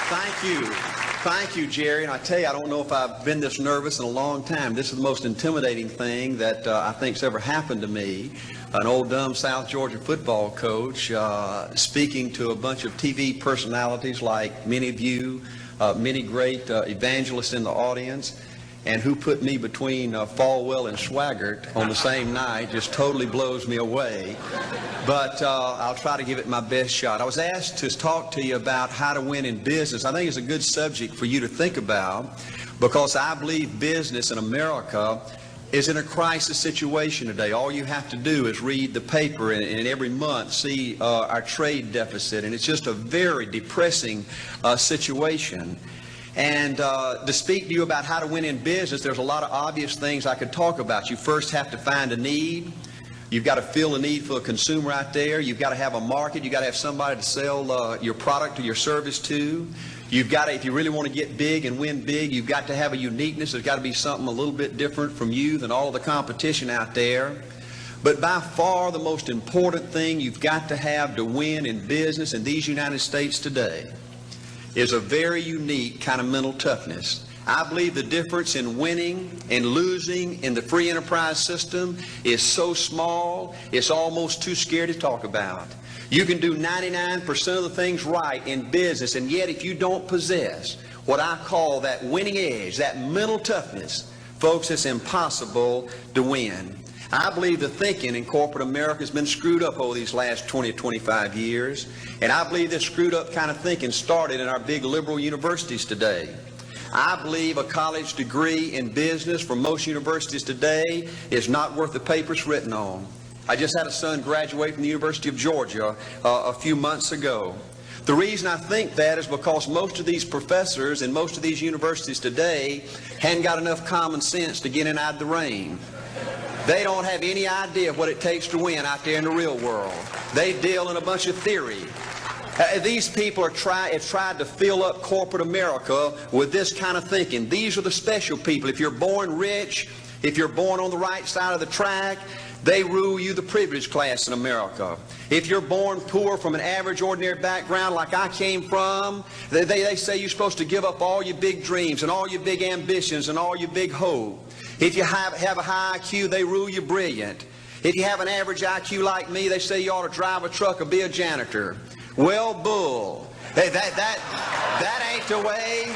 Thank you. Thank you, Jerry. And I tell you, I don't know if I've been this nervous in a long time. This is the most intimidating thing that I think's ever happened to me. An old dumb South Georgia football coach speaking to a bunch of TV personalities like many of you, many great evangelists in the audience, and who put me between Falwell and Swaggart on the same night just totally blows me away. But I'll try to give it my best shot. I was asked to talk to you about how to win in business. I think it's a good subject for you to think about, because I believe business in America is in a crisis situation today. All you have to do is read the paper and every month see our trade deficit, and it's just a very depressing situation. And to speak to you about how to win in business, there's a lot of obvious things I could talk about. You first have to find a need. You've got to fill a need for a consumer out there. You've got to have a market. You've got to have somebody to sell your product or your service to. You've got to, if you really want to get big and win big, you've got to have a uniqueness. There's got to be something a little bit different from you than all of the competition out there. But by far the most important thing you've got to have to win in business in these United States today is a very unique kind of mental toughness. I believe the difference in winning and losing in the free enterprise system is so small, it's almost too scary to talk about. You can do 99% of the things right in business, and yet if you don't possess what I call that winning edge, that mental toughness, folks, it's impossible to win. I believe the thinking in corporate America has been screwed up over these last 20 or 25 years, and I believe this screwed up kind of thinking started in our big liberal universities today. I believe a college degree in business from most universities today is not worth the paper it's written on. I just had a son graduate from the University of Georgia a few months ago. The reason I think that is because most of these professors in most of these universities today hadn't got enough common sense to get in out of the rain. They don't have any idea what it takes to win out there in the real world. They deal in a bunch of theory. These people have tried to fill up corporate America with this kind of thinking. These are the special people. If you're born rich, if you're born on the right side of the track, they rule you, the privileged class in America. If you're born poor from an average, ordinary background like I came from, they say you're supposed to give up all your big dreams and all your big ambitions and all your big hope. If you have a high IQ, they rule you brilliant. If you have an average IQ like me, they say you ought to drive a truck or be a janitor. Well, bull. Hey, that ain't the way.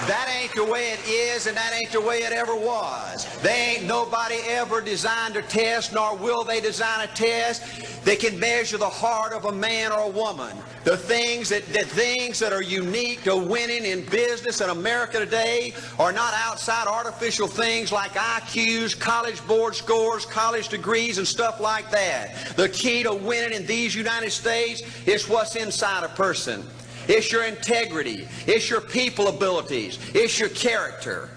That ain't the way it is, and that ain't the way it ever was. They ain't nobody ever designed a test, nor will they design a test that can measure the heart of a man or a woman. The things that are unique to winning in business in America today are not outside artificial things like IQs, college board scores, college degrees, and stuff like that. The key to winning in these United States is what's inside a person. It's your integrity. It's your people abilities. It's your character.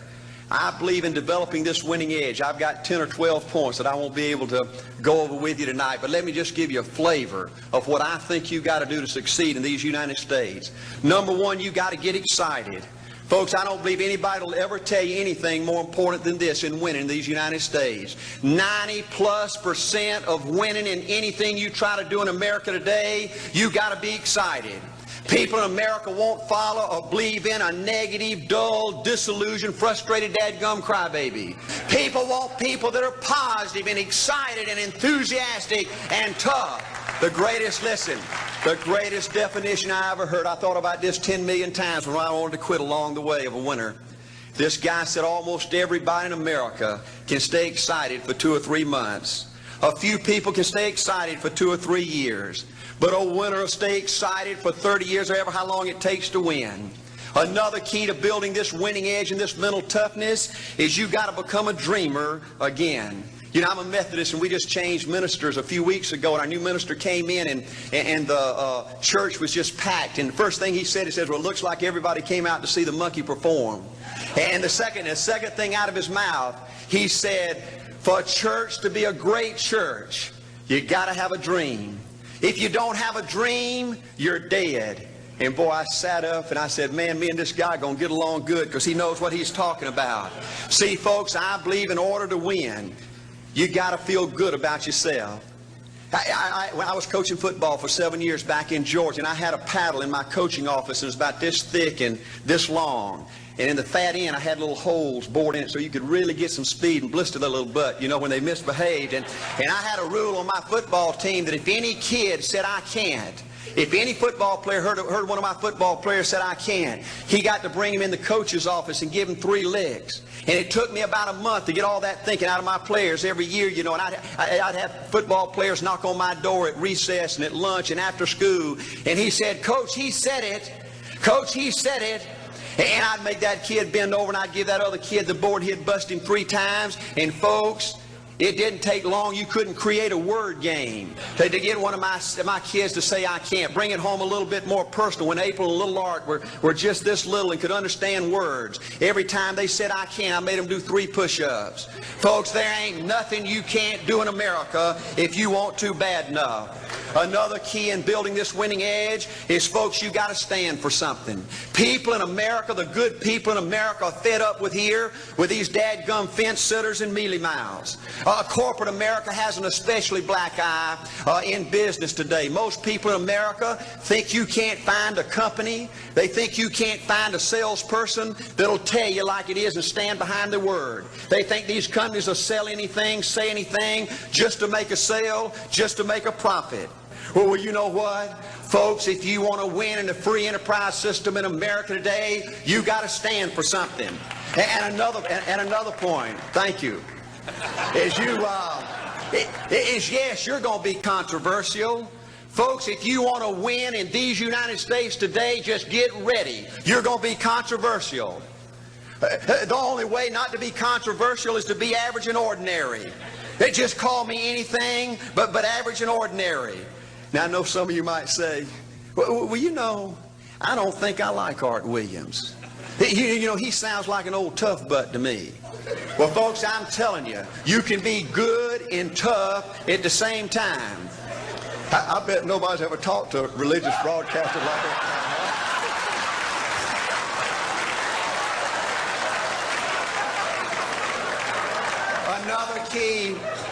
I believe in developing this winning edge. I've got 10 or 12 points that I won't be able to go over with you tonight, but let me just give you a flavor of what I think you got to do to succeed in these United States. Number one, you got to get excited. Folks, I don't believe anybody will ever tell you anything more important than this in winning in these United States. 90+% of winning in anything you try to do in America today, you got to be excited. People in America won't follow or believe in a negative, dull, disillusioned, frustrated, dadgum crybaby. People want people that are positive and excited and enthusiastic and tough. The greatest definition I ever heard, I thought about this 10 million times when I wanted to quit along the way of a winner. This guy said almost everybody in America can stay excited for 2 or 3 months. A few people can stay excited for 2 or 3 years. But a winner will stay excited for 30 years or ever how long it takes to win. Another key to building this winning edge and this mental toughness is you got to become a dreamer again. You know, I'm a Methodist, and we just changed ministers a few weeks ago, and our new minister came in, and the church was just packed. And the first thing he said, well, it looks like everybody came out to see the monkey perform. And the second thing out of his mouth, he said, for a church to be a great church, you got to have a dream. If you don't have a dream, you're dead. And boy, I sat up and I said, man, me and this guy are going to get along good because he knows what he's talking about. See, folks, I believe in order to win, you got to feel good about yourself. When I was coaching football for 7 years back in Georgia, and I had a paddle in my coaching office, and it was about this thick and this long. And in the fat end, I had little holes bored in it so you could really get some speed and blister their little butt, you know, when they misbehaved. And I had a rule on my football team that if any kid said, I can't, if any football player heard one of my football players said, I can't, he got to bring him in the coach's office and give him 3 licks. And it took me about a month to get all that thinking out of my players every year, you know, and I'd have football players knock on my door at recess and at lunch and after school. And he said, Coach, he said it. Coach, he said it. And I'd make that kid bend over and I'd give that other kid the board. He'd bust him 3 times. And folks, it didn't take long. You couldn't create a word game to get one of my kids to say, I can't. Bring it home a little bit more personal. When April and little Art were just this little and could understand words, every time they said, I can't, I made them do 3 push-ups. Folks, there ain't nothing you can't do in America if you want to bad enough. Another key in building this winning edge is, folks, you got to stand for something. People in America, the good people in America, are fed up with these dadgum fence sitters and mealy mouths. Corporate America has an especially black eye in business today. Most people in America think you can't find a company. They think you can't find a salesperson that'll tell you like it is and stand behind their word. They think these companies will sell anything, say anything, just to make a sale, just to make a profit. Well, you know what? Folks, if you want to win in the free enterprise system in America today, you got to stand for something. And another point, thank you, is yes, you're going to be controversial. Folks, if you want to win in these United States today, just get ready. You're going to be controversial. The only way not to be controversial is to be average and ordinary. They just call me anything but average and ordinary. Now, I know some of you might say, well, you know, I don't think I like A.L.Williams. You know, he sounds like an old tough butt to me. Well, folks, I'm telling you, you can be good and tough at the same time. I bet nobody's ever talked to a religious broadcaster like that.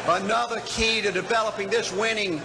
Another key to developing this winning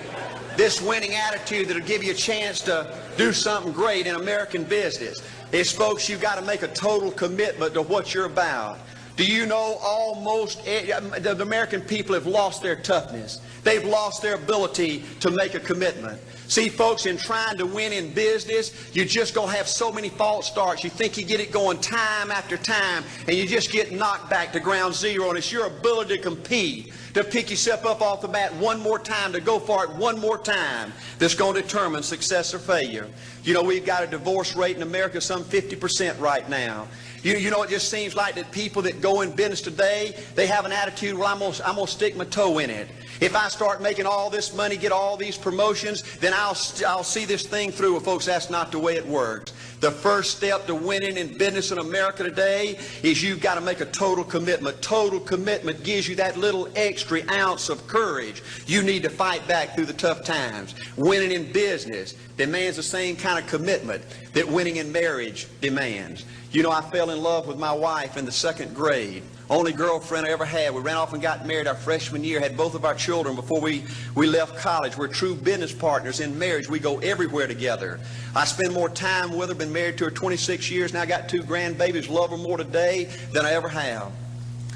attitude that'll give you a chance to do something great in American business is, folks, you've got to make a total commitment to what you're about. Do you know almost the American people have lost their toughness? They've lost their ability to make a commitment. See, folks, in trying to win in business, you're just going to have so many false starts. You think you get it going time after time, and you just get knocked back to ground zero. And it's your ability to compete, to pick yourself up off the mat one more time, to go for it one more time, that's going to determine success or failure. You know, we've got a divorce rate in America some 50% right now. You know, it just seems like that people that go in business today, they have an attitude, well, I'm going to stick my toe in it. If I start making all this money, get all these promotions, then I'll see this thing through. Well, folks, that's not the way it works. The first step to winning in business in America today is you've got to make a total commitment. Total commitment gives you that little extra ounce of courage you need to fight back through the tough times. Winning in business demands the same kind of commitment that winning in marriage demands. You know, I fell in love with my wife in the 2nd grade. Only girlfriend I ever had. We ran off and got married our freshman year, had both of our children before we left college. We're true business partners in marriage. We go everywhere together. I spend more time with her, been married to her 26 years, now I got 2 grandbabies, love her more today than I ever have.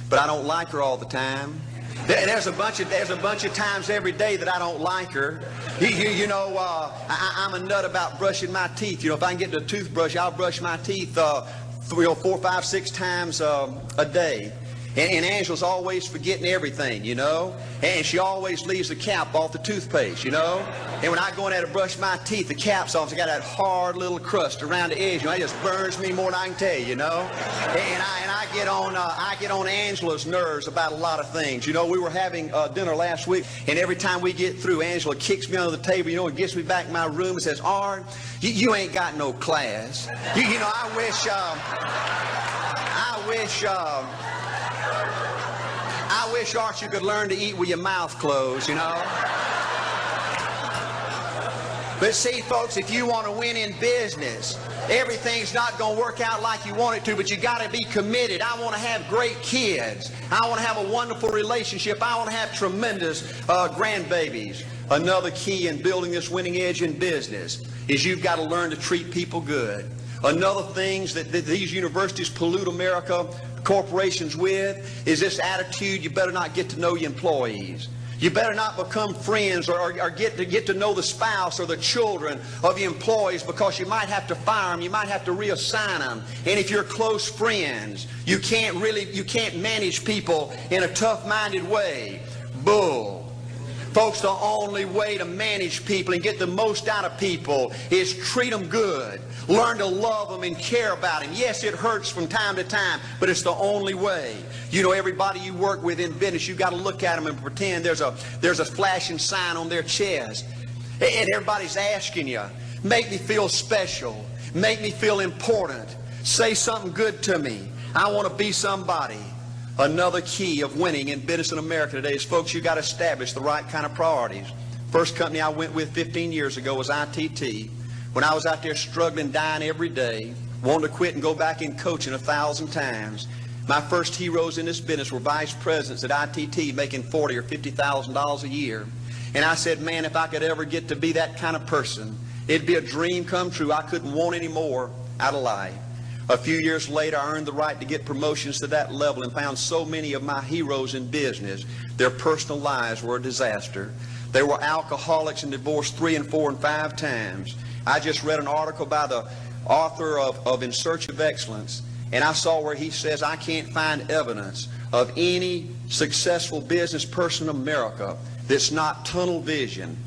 But I don't like her all the time. There's a bunch of times every day that I don't like her. You know, I'm a nut about brushing my teeth. You know, if I can get the toothbrush, I'll brush my teeth 4, 5, 6 times a day. And Angela's always forgetting everything, you know. And she always leaves the cap off the toothpaste, you know. And when I go in there to brush my teeth, the cap's off. It's got that hard little crust around the edge. You know, it just burns me more than I can tell you, you know. And I get on Angela's nerves about a lot of things. You know, we were having dinner last week, and every time we get through, Angela kicks me under the table, you know, and gets me back in my room and says, Art, you ain't got no class. You know, I wish, Art, you could learn to eat with your mouth closed, you know. But see, folks, if you want to win in business, everything's not going to work out like you want it to, but you got to be committed. I want to have great kids. I want to have a wonderful relationship. I want to have tremendous grandbabies. Another key in building this winning edge in business is you've got to learn to treat people good. Another thing that these universities pollute America, corporations with, is this attitude: you better not get to know your employees. You better not become friends or get to know the spouse or the children of your employees, because you might have to fire them, you might have to reassign them. And if you're close friends, you can't manage people in a tough-minded way. Bull. Folks, the only way to manage people and get the most out of people is treat them good. Learn to love them and care about them. Yes, it hurts from time to time, but it's the only way. You know, everybody you work with in business, you got to look at them and pretend there's a flashing sign on their chest. And everybody's asking you, make me feel special. Make me feel important. Say something good to me. I want to be somebody. Another key of winning in business in America today is, folks, you got to establish the right kind of priorities. First company I went with 15 years ago was ITT. When I was out there struggling, dying every day, wanting to quit and go back in coaching 1,000 times, my first heroes in this business were vice presidents at ITT making $40,000 or $50,000 a year. And I said, man, if I could ever get to be that kind of person, it'd be a dream come true. I couldn't want any more out of life. A few years later, I earned the right to get promotions to that level and found so many of my heroes in business, their personal lives were a disaster. They were alcoholics and divorced 3 and 4 and 5 times. I just read an article by the author of In Search of Excellence, and I saw where he says, I can't find evidence of any successful business person in America that's not tunnel vision,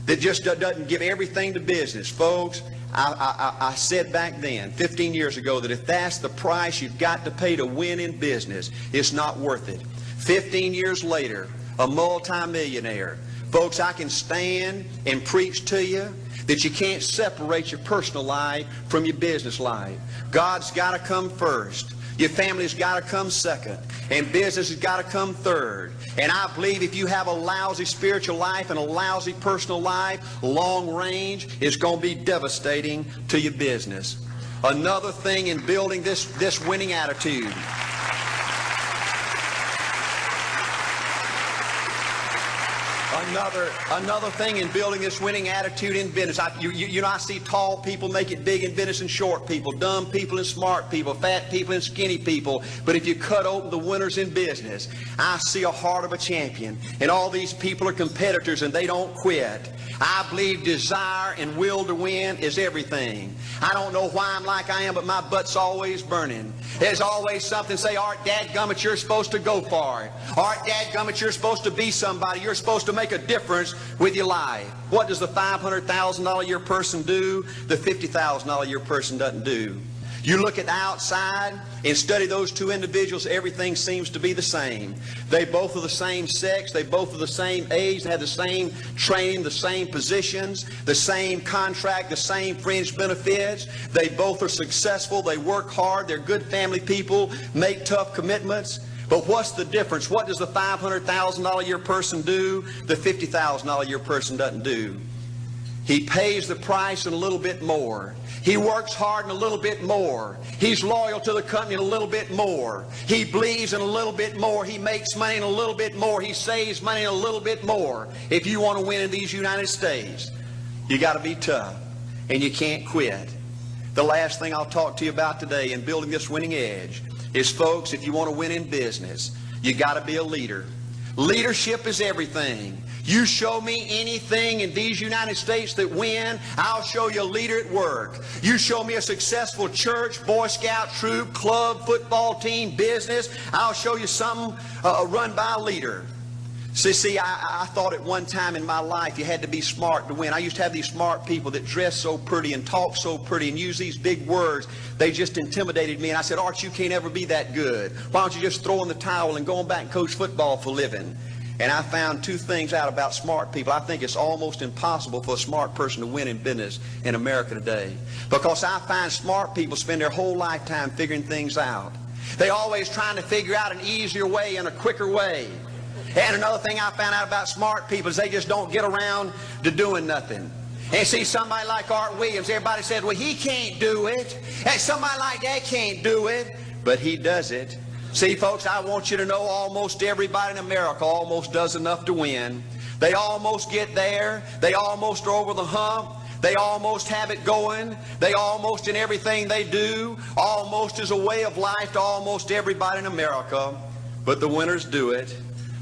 that just doesn't give everything to business. Folks, I said back then, 15 years ago, that if that's the price you've got to pay to win in business, it's not worth it. 15 years later, a multimillionaire. Folks, I can stand and preach to you that you can't separate your personal life from your business life. God's got to come first. Your family's got to come second. And business has got to come third. And I believe if you have a lousy spiritual life and a lousy personal life, long range is going to be devastating to your business. Another thing in building this winning attitude. Another thing in building this winning attitude in business. I see tall people make it big in business and short people, dumb people and smart people, fat people and skinny people. But if you cut open the winners in business, I see a heart of a champion. And all these people are competitors and they don't quit. I believe desire and will to win is everything. I don't know why I'm like I am, but my butt's always burning. There's always something say, Art, dadgummit, you're supposed to go for it. Art, dadgummit, you're supposed to be somebody. You're supposed to make a difference with your life. What does the $500,000 a year person do? The $50,000 a year person doesn't do. You look at the outside and study those two individuals, everything seems to be the same. They both are the same sex, they both are the same age, they have the same training, the same positions, the same contract, the same fringe benefits. They both are successful, they work hard, they're good family people, make tough commitments. But what's the difference? What does the $500,000 a year person do? The $50,000 a year person doesn't do. He pays the price and a little bit more. He works hard and a little bit more. He's loyal to the company and a little bit more. He believes in a little bit more. He makes money and a little bit more. He saves money and a little bit more. If you want to win in these United States, you got to be tough and you can't quit. The last thing I'll talk to you about today in building this winning edge is, folks, if you want to win in business, you got to be a leader. Leadership is everything. You show me anything in these United States that win, I'll show you a leader at work. You show me a successful church, Boy Scout troop, club, football team, business, I'll show you something run by a leader. See, I thought at one time in my life you had to be smart to win. I used to have these smart people that dress so pretty and talk so pretty and use these big words. They just intimidated me. And I said, Art, you can't ever be that good. Why don't you just throw in the towel and go on back and coach football for a living? And I found two things out about smart people. I think it's almost impossible for a smart person to win in business in America today. Because I find smart people spend their whole lifetime figuring things out. They're always trying to figure out an easier way and a quicker way. And another thing I found out about smart people is they just don't get around to doing nothing. And see, somebody like A.L.Williams, everybody said, well, he can't do it. And somebody like that can't do it. But he does it. See, folks, I want you to know almost everybody in America almost does enough to win. They almost get there. They almost are over the hump. They almost have it going. They almost, in everything they do, almost is a way of life to almost everybody in America. But the winners do it.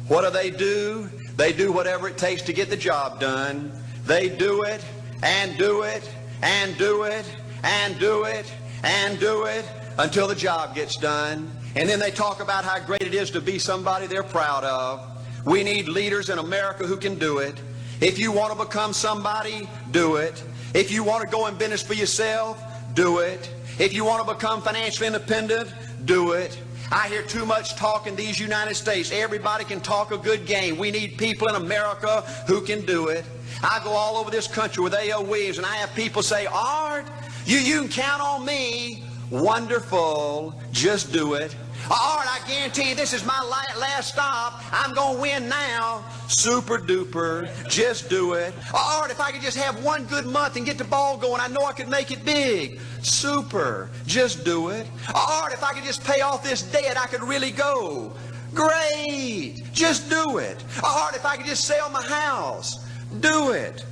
What do? They do whatever it takes to get the job done. They do it and do it and do it and do it and do it until the job gets done. And then they talk about how great it is to be somebody they're proud of. We need leaders in America who can do it. If you want to become somebody, do it. If you want to go in business for yourself, do it. If you want to become financially independent, do it. I hear too much talk in these United States. Everybody can talk a good game. We need people in America who can do it. I go all over this country with A.L.Williams, and I have people say, Art, you can count on me. Wonderful. Just do it. Art, I guarantee you this is my last stop. I'm going to win now. Super duper. Just do it. Art, if I could just have one good month and get the ball going, I know I could make it big. Super. Just do it. Art, if I could just pay off this debt, I could really go. Great. Just do it. Art, if I could just sell my house. Do it.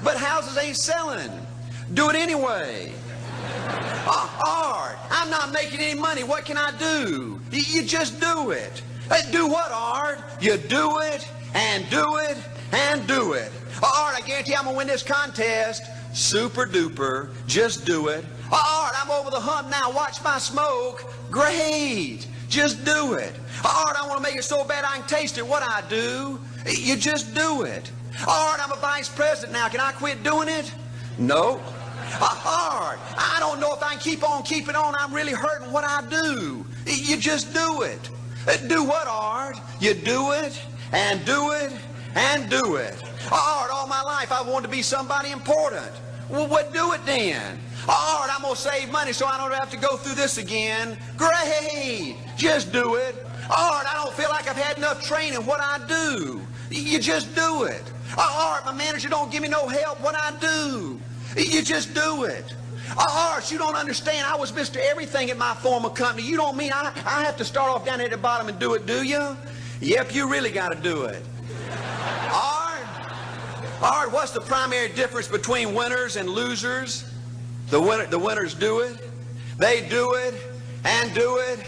But houses ain't selling. Do it anyway. Art, I'm not making any money. What can I do? You just do it. Do what, Art? You do it and do it and do it. Art, I guarantee I'm going to win this contest. Super duper. Just do it. Art, I'm over the hump now. Watch my smoke. Great. Just do it. Art, I want to make it so bad I can taste it. What I do? You just do it. Art, I'm a vice president now. Can I quit doing it? No. Art, I don't know if I can keep on keeping on. I'm really hurting. What I do? You just do it. Do what, Art? You do it and do it and do it. Art, all my life I wanted to be somebody important. Well, what do it then? Art, I'm going to save money so I don't have to go through this again. Great. Just do it. Art, I don't feel like I've had enough training. What I do? You just do it. Art, my manager don't give me no help. What I do? You just do it. Art, you don't understand. I was Mr. Everything at my former company. You don't mean I have to start off down at the bottom and do it, do you? Yep, you really got to do it. Art, what's the primary difference between winners and losers? The winners do it. They do it and do it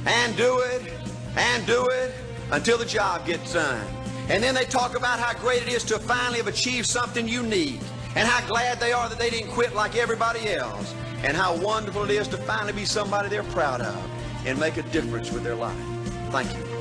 and do it and do it until the job gets done. And then they talk about how great it is to finally have achieved something unique, and how glad they are that they didn't quit like everybody else, and how wonderful it is to finally be somebody they're proud of and make a difference with their life. Thank you.